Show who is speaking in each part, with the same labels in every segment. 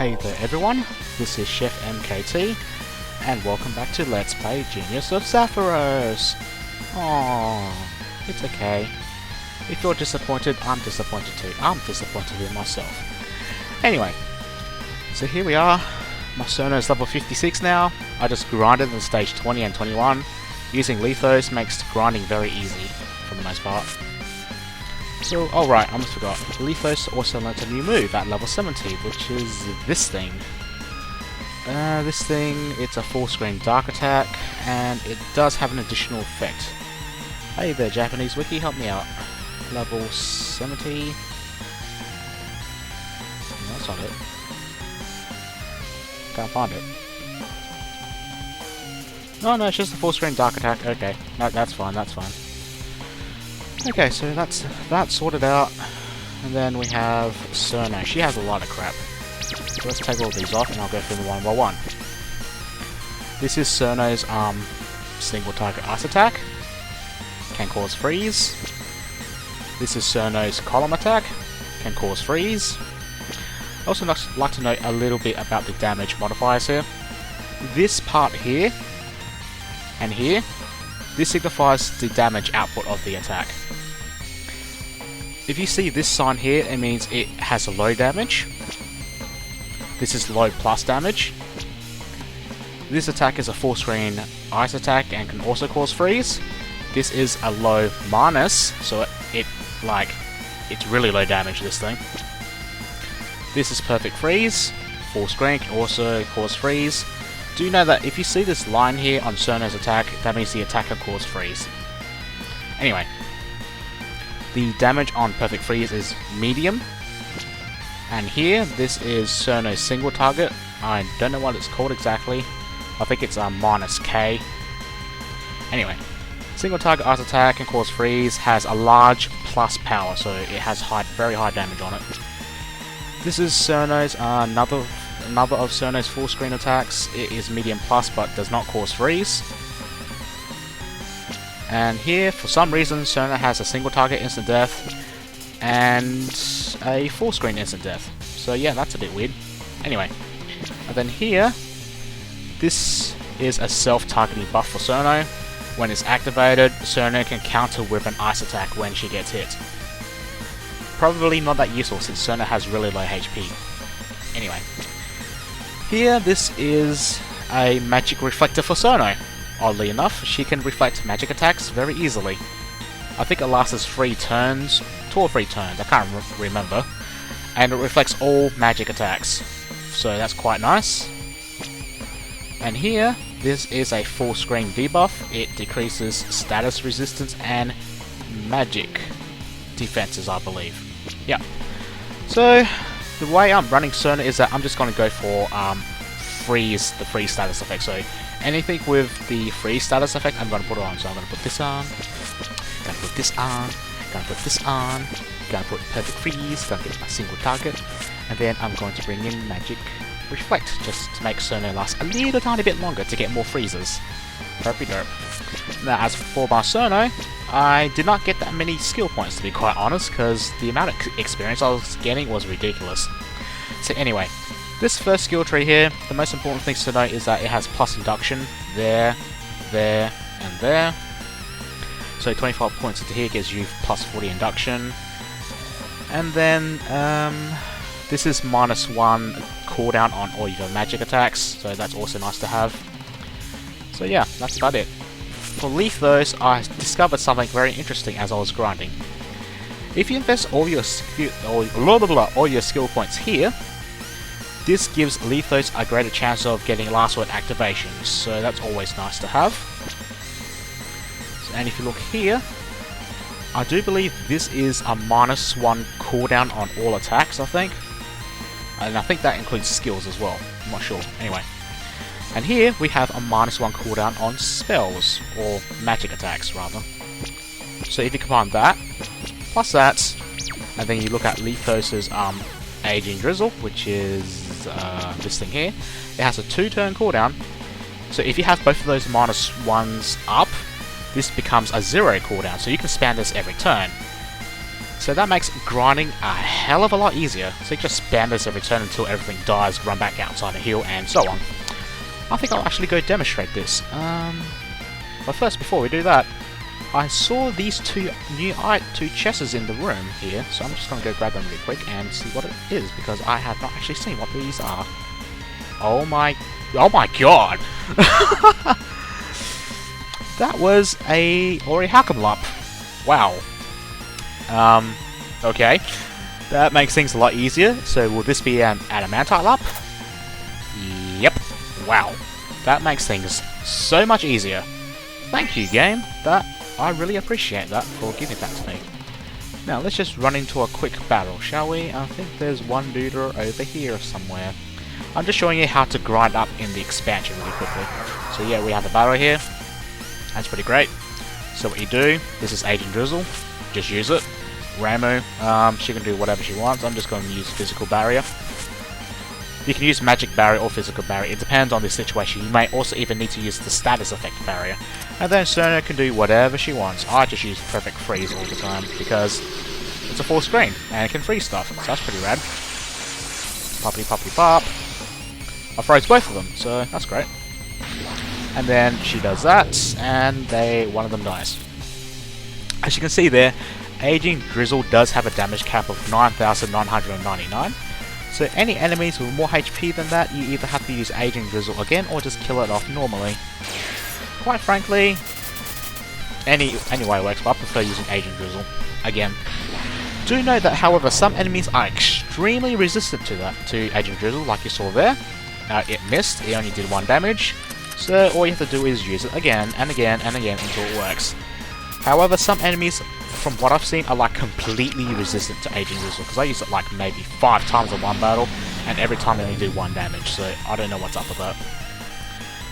Speaker 1: Hey there everyone, this is Chef MKT, and welcome back to Let's Play Genius of Sappheiros. Aww, it's okay. If you're disappointed, I'm disappointed too. I'm disappointed in myself. Anyway, so here we are. My Cerno is level 56 now. I just grinded in stage 20 and 21. Using Lithos makes grinding very easy, for the most part. So, oh right, I almost forgot. Lithos also learnt a new move at level 70, which is this thing. This thing, it's a full screen dark attack, and it does have an additional effect. Hey there, Japanese wiki, help me out. Level 70. No, that's not it. Can't find it. No, it's just a full screen dark attack. Okay, no, that's fine, that's fine. Okay, so that's that sorted out, and then we have Cerno. She has a lot of crap. So let's take all these off, and I'll go through them one by one. This is Cerno's single target ice attack, can cause freeze. This is Cerno's column attack, can cause freeze. I also like to note a little bit about the damage modifiers here. This part here and here, this signifies the damage output of the attack. If you see this sign here, it means it has a low damage. This is low plus damage. This attack is a full screen ice attack and can also cause freeze. This is a low minus, so it's really low damage, this thing. This is perfect freeze. Full screen can also cause freeze. Do know that if you see this line here on Cerno's attack, that means the attacker caused freeze. Anyway, the damage on perfect freeze is medium. And here, this is Cerno's single target. I don't know what it's called exactly. I think it's minus K. Anyway, single target ice attack can cause freeze, has a large plus power, so it has very high damage on it. This is Cerno's another of Cerno's full screen attacks. It is medium plus but does not cause freeze. And here, for some reason, Cerno has a single target instant death and a full screen instant death. So yeah, that's a bit weird. Anyway, and then here, this is a self-targeting buff for Cerno. When it's activated, Cerno can counter with an ice attack when she gets hit. Probably not that useful since Cerno has really low HP. Anyway. Here, this is a magic reflector for Cerno. Oddly enough, she can reflect magic attacks very easily. I think it lasts 3 turns, 2 or 3 turns, I can't remember. And it reflects all magic attacks. So that's quite nice. And here, this is a full screen debuff. It decreases status resistance and magic defenses, I believe. Yeah. So, the way I'm running Cerno is that I'm just going to go for freeze, the freeze status effect. So anything with the freeze status effect, I'm going to put it on. So I'm going to put this on, going to put this on, going to put this on, going to put perfect freeze, going to get my single target, and then I'm going to bring in magic reflect just to make Cerno last a little tiny bit longer to get more freezes. Derpy derp. Now as for my Cerno, I did not get that many skill points to be quite honest, because the amount of experience I was getting was ridiculous. So anyway, this first skill tree here, the most important thing to note is that it has plus induction there, there, and there. So 25 points into here gives you plus 40 induction. And then this is -1 cooldown on all your magic attacks, so that's also nice to have. So yeah, that's about it. For Lithos, I discovered something very interesting as I was grinding. If you invest all your skill points here, this gives Lithos a greater chance of getting last word activations, so that's always nice to have. And if you look here, I do believe this is a -1 cooldown on all attacks, I think. And I think that includes skills as well, I'm not sure. Anyway. And here we have a -1 cooldown on spells, or magic attacks rather. So if you combine that, plus that, and then you look at Lithos's Aging Drizzle, which is this thing here, it has a 2-turn cooldown. So if you have both of those -1s up, this becomes a 0 cooldown, so you can spam this every turn. So that makes grinding a hell of a lot easier. So you just spam this every turn until everything dies, run back outside a hill, and so on. I think I'll actually go demonstrate this. But first, before we do that, I saw these two chests in the room here, so I'm just going to go grab them really quick and see what it is, because I have not actually seen what these are. Oh my god! That was a Ori Hakamlop. Wow. Okay. That makes things a lot easier. So will this be an Adamantite Lup? Yep. Wow. That makes things so much easier. Thank you, game. I really appreciate that for giving that to me. Now let's just run into a quick battle, shall we? I think there's one duder over here somewhere. I'm just showing you how to grind up in the expansion really quickly. So yeah, we have a battle here. That's pretty great. So what you do, this is Agent Drizzle. Just use it. Ramu, she can do whatever she wants. I'm just going to use Physical Barrier. You can use Magic Barrier or Physical Barrier. It depends on the situation. You may also even need to use the Status Effect Barrier. And then Serna can do whatever she wants. I just use Perfect Freeze all the time because it's a full screen and it can freeze stuff. So that's pretty rad. Poppity poppity pop. I froze both of them, so that's great. And then she does that, and one of them dies. As you can see there, Aging Drizzle does have a damage cap of 9,999. So any enemies with more HP than that, you either have to use Aging Drizzle again or just kill it off normally. Quite frankly, any way works, but I prefer using Aging Drizzle again. Do note that, however, some enemies are extremely resistant to Aging Drizzle, like you saw there. It missed, it only did 1 damage, so all you have to do is use it again and again and again until it works. However, some enemies, from what I've seen, are like completely resistant to Aging Drizzle, because I use it like maybe 5 times in one battle, and every time they only do 1 damage, so I don't know what's up with that.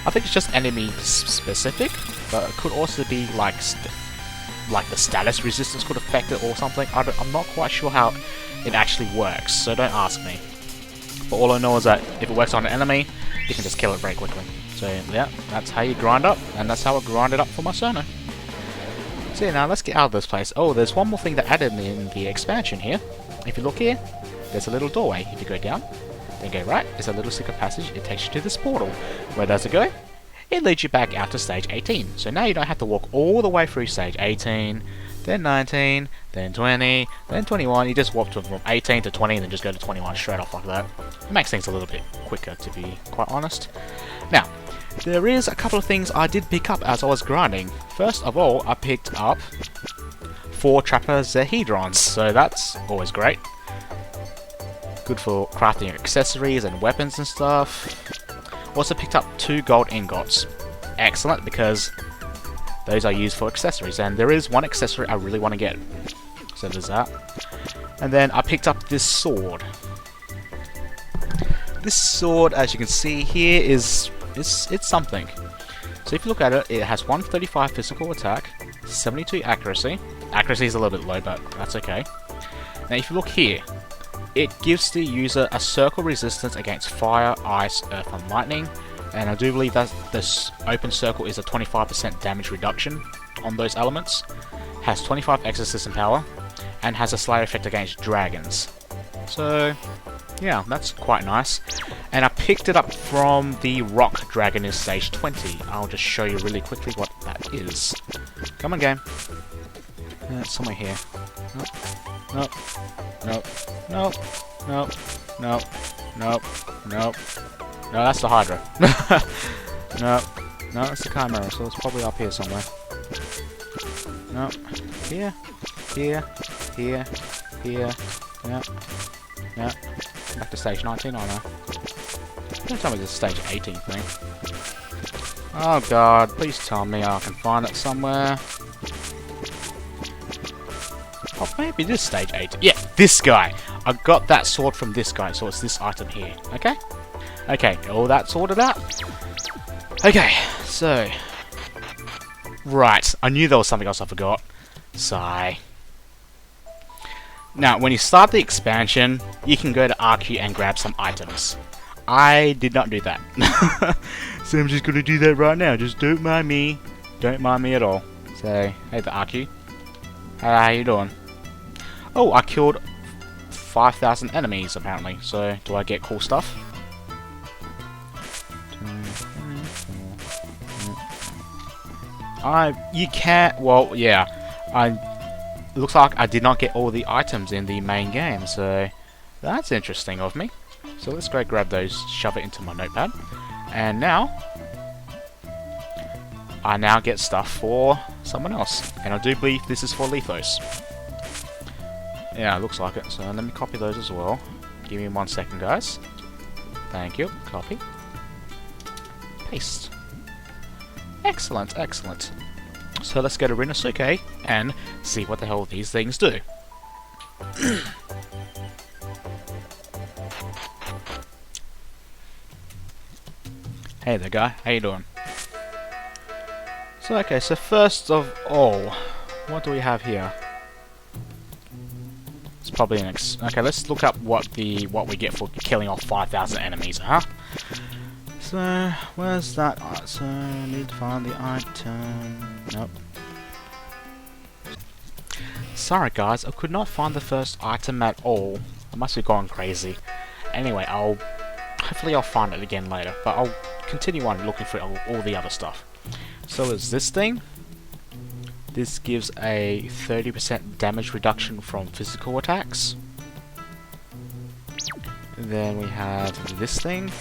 Speaker 1: I think it's just enemy specific, but it could also be like the status resistance could affect it or something. I'm not quite sure how it actually works, so don't ask me. But all I know is that if it works on an enemy, you can just kill it very quickly. So yeah, that's how you grind up, and that's how I grinded up for my Sono. So yeah, now let's get out of this place. Oh, there's one more thing that added in the expansion here. If you look here, there's a little doorway. If you go down, then go right, there's a little secret passage. It takes you to this portal. Where does it go? It leads you back out to stage 18. So now you don't have to walk all the way through stage 18, then 19, then 20, then 21. You just walk from 18 to 20 and then just go to 21 straight off like that. It makes things a little bit quicker, to be quite honest. Now, there is a couple of things I did pick up as I was grinding. First of all, I picked up 4 Trapezohedrons, so that's always great. Good for crafting accessories and weapons and stuff. Also picked up 2 gold ingots. Excellent, because those are used for accessories, and there is one accessory I really want to get. So there's that. And then I picked up this sword. This sword, as you can see here, it's something. So if you look at it, it has 135 physical attack, 72 accuracy. Accuracy is a little bit low, but that's okay. Now if you look here, it gives the user a circle resistance against fire, ice, earth and lightning, and I do believe that this open circle is a 25% damage reduction on those elements, has 25 exorcism power, and has a slayer effect against dragons. So yeah, that's quite nice. And I picked it up from the rock dragon in stage 20. I'll just show you really quickly what that is. Come on, game. It's somewhere here. Nope. Nope. Nope. Nope. Nope. Nope. Nope. No, that's the Hydra. Nope. No, it's the Chimera, so it's probably up here somewhere. Nope. Here. Here. Here. Here. Yep. Yep. Back to stage 19, I know. Don't tell me this is stage 18 thing. Oh god, please tell me I can find it somewhere. Oh, maybe this stage 18. Yeah, this guy. I got that sword from this guy, so it's this item here. Okay? Okay, all that sorted out. Okay, so... Right, I knew there was something else I forgot. Sigh. Now, when you start the expansion, you can go to RQ and grab some items. I did not do that. So I'm just going to do that right now. Just don't mind me. Don't mind me at all. So, hey the RQ. How you doing? Oh, I killed 5,000 enemies apparently. So, do I get cool stuff? You can't. Well, yeah. It looks like I did not get all the items in the main game, so that's interesting of me. So let's go grab those, shove it into my notepad, and now I now get stuff for someone else, and I do believe this is for Lethos. Yeah, it looks like it. So let me copy those as well. Give me 1 second, guys. Thank you. Copy. Paste. Excellent, excellent. So let's go to Rinosuke and see what the hell these things do. Hey there, guy. How you doing? So okay, so first of all, what do we have here? It's probably an okay. Let's look up what we get for killing off 5,000 enemies, huh? So where's that? So I need to find the item. Nope. Sorry guys, I could not find the first item at all. I must have gone crazy. Anyway, hopefully I'll find it again later, but I'll continue on looking for all the other stuff. So it's this thing. This gives a 30% damage reduction from physical attacks. Then we have this thing.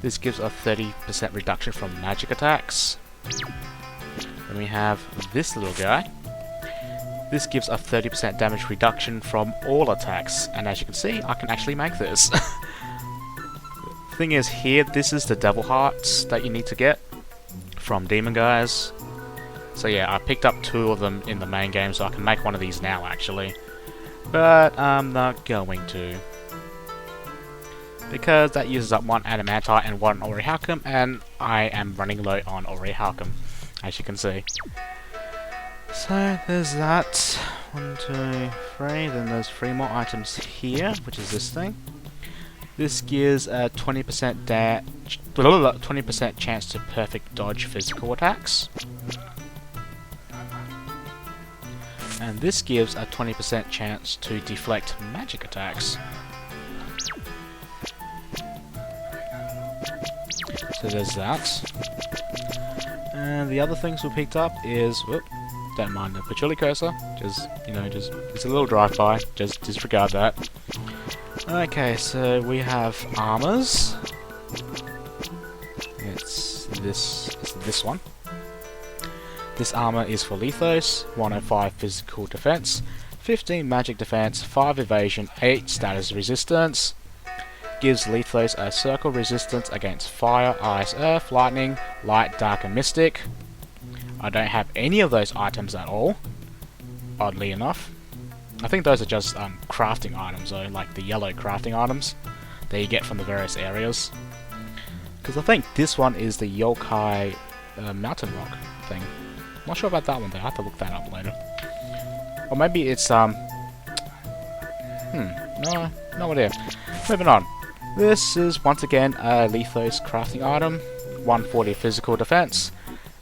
Speaker 1: This gives a 30% reduction from magic attacks. Then we have this little guy. This gives a 30% damage reduction from all attacks. And as you can see, I can actually make this. Thing is here, this is the devil hearts that you need to get from demon guys. So yeah, I picked up 2 of them in the main game, so I can make one of these now actually. But I'm not going to, because that uses up 1 adamantite and 1 orichalcum, and I am running low on orichalcum, as you can see. So there's that. 1, 2, 3. Then there's 3 more items here, which is this thing. This gives a 20% chance to perfect dodge physical attacks. And this gives a 20% chance to deflect magic attacks. So there's that. And the other things we picked up is, whoop, don't mind the patchouli cursor, just it's a little drive-by, just disregard that. Okay, so we have armors. It's this one. This armor is for Lethos, 105 physical defense, 15 magic defense, 5 evasion, 8 status resistance. Gives Lethos a circle resistance against fire, ice, earth, lightning, light, dark, and mystic. I don't have any of those items at all, oddly enough. I think those are just crafting items though, like the yellow crafting items that you get from the various areas. Because I think this one is the yokai mountain rock thing. Not sure about that one though, I have to look that up later. Or maybe it's no idea. Moving on. This is once again a Lethos crafting item. 140 physical defense,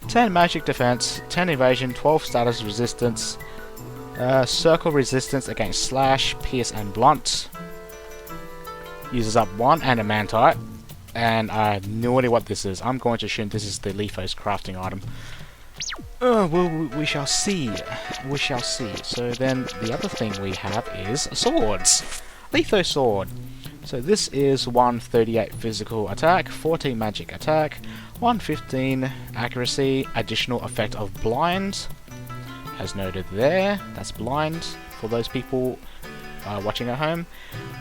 Speaker 1: 10 magic defense, 10 evasion, 12 status resistance, circle resistance against slash, pierce, and blunt. Uses up 1 adamantite, and I have no idea what this is. I'm going to assume this is the Lethos crafting item. Well, we shall see. We shall see. So then the other thing we have is swords. Lethos sword. So this is 138 physical attack, 14 magic attack, 115 accuracy, additional effect of blind, as noted there. That's blind for those people watching at home.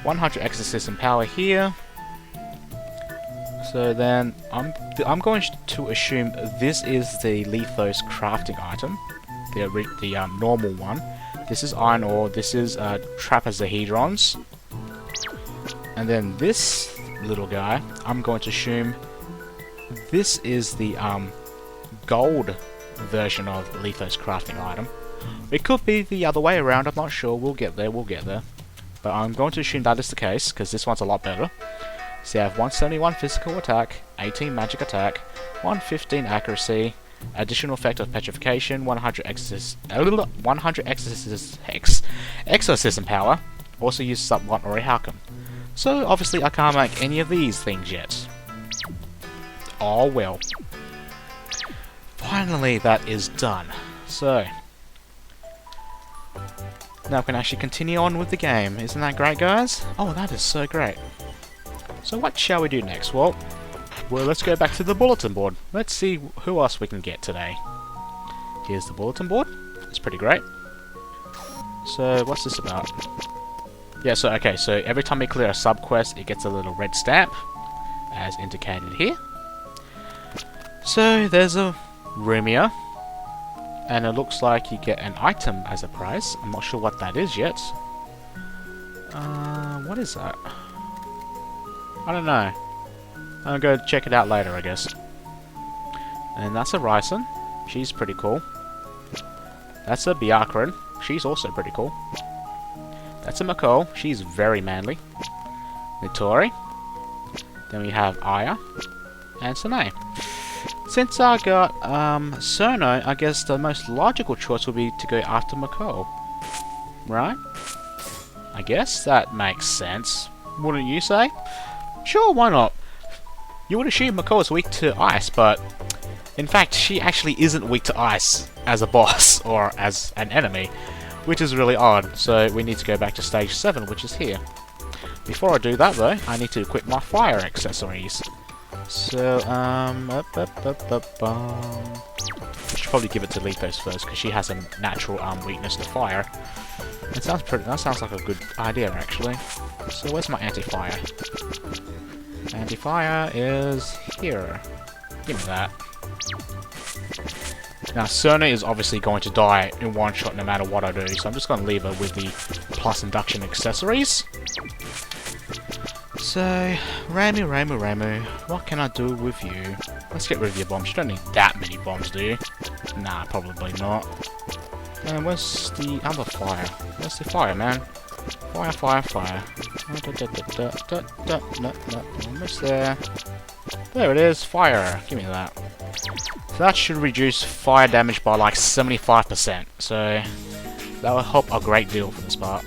Speaker 1: 100 exorcism power here. So then I'm going to assume this is the Lethos crafting item, the normal one. This is iron ore. This is trapezohedrons. And then this little guy, I'm going to assume this is the gold version of Lethos crafting item. It could be the other way around, I'm not sure, we'll get there. But I'm going to assume that is the case, because this one's a lot better. So you have 171 physical attack, 18 magic attack, 115 accuracy, Additional effect of petrification, 100 exorcism power. Also use sub 1 or a Halcom. So obviously I can't make any of these things yet. Oh well. Finally that is done. So now we can actually continue on with the game. Isn't that great, guys? Oh, that is so great. So what shall we do next? Well, let's go back to the bulletin board. Let's see who else we can get today. Here's the bulletin board. It's pretty great. So what's this about? Yeah, so okay, so every time we clear a sub-quest, it gets a little red stamp, as indicated here. So there's a room here, and it looks like you get an item as a prize. I'm not sure what that is yet. What is that? I don't know. I'll go check it out later, I guess. And that's a Ryson. She's pretty cool. That's a Biakran. She's also pretty cool. That's a McCall. She's very manly. Nitori. Then we have Aya. And Sanae. Since I got Sono, I guess the most logical choice would be to go after McCall. Right? I guess that makes sense. Wouldn't you say? Sure, why not? You would assume McCall is weak to ice, but in fact she actually isn't weak to ice as a boss or as an enemy, which is really odd. So we need to go back to stage 7, which is here. Before I do that though, I need to equip my fire accessories. So I should probably give it to Lethos first because she has a natural weakness to fire. That sounds like a good idea actually. So where's my anti-fire? Anti-fire is here. Give me that. Now Cerna is obviously going to die in one shot no matter what I do, so I'm just going to leave her with the plus induction accessories. So, Ramu, what can I do with you? Let's get rid of your bombs. You don't need that many bombs, do you? Nah, probably not. And where's the other fire? Where's the fire, man? Fire. Almost there. There it is, fire. Give me that. So that should reduce fire damage by like 75%. So that will help a great deal for this part.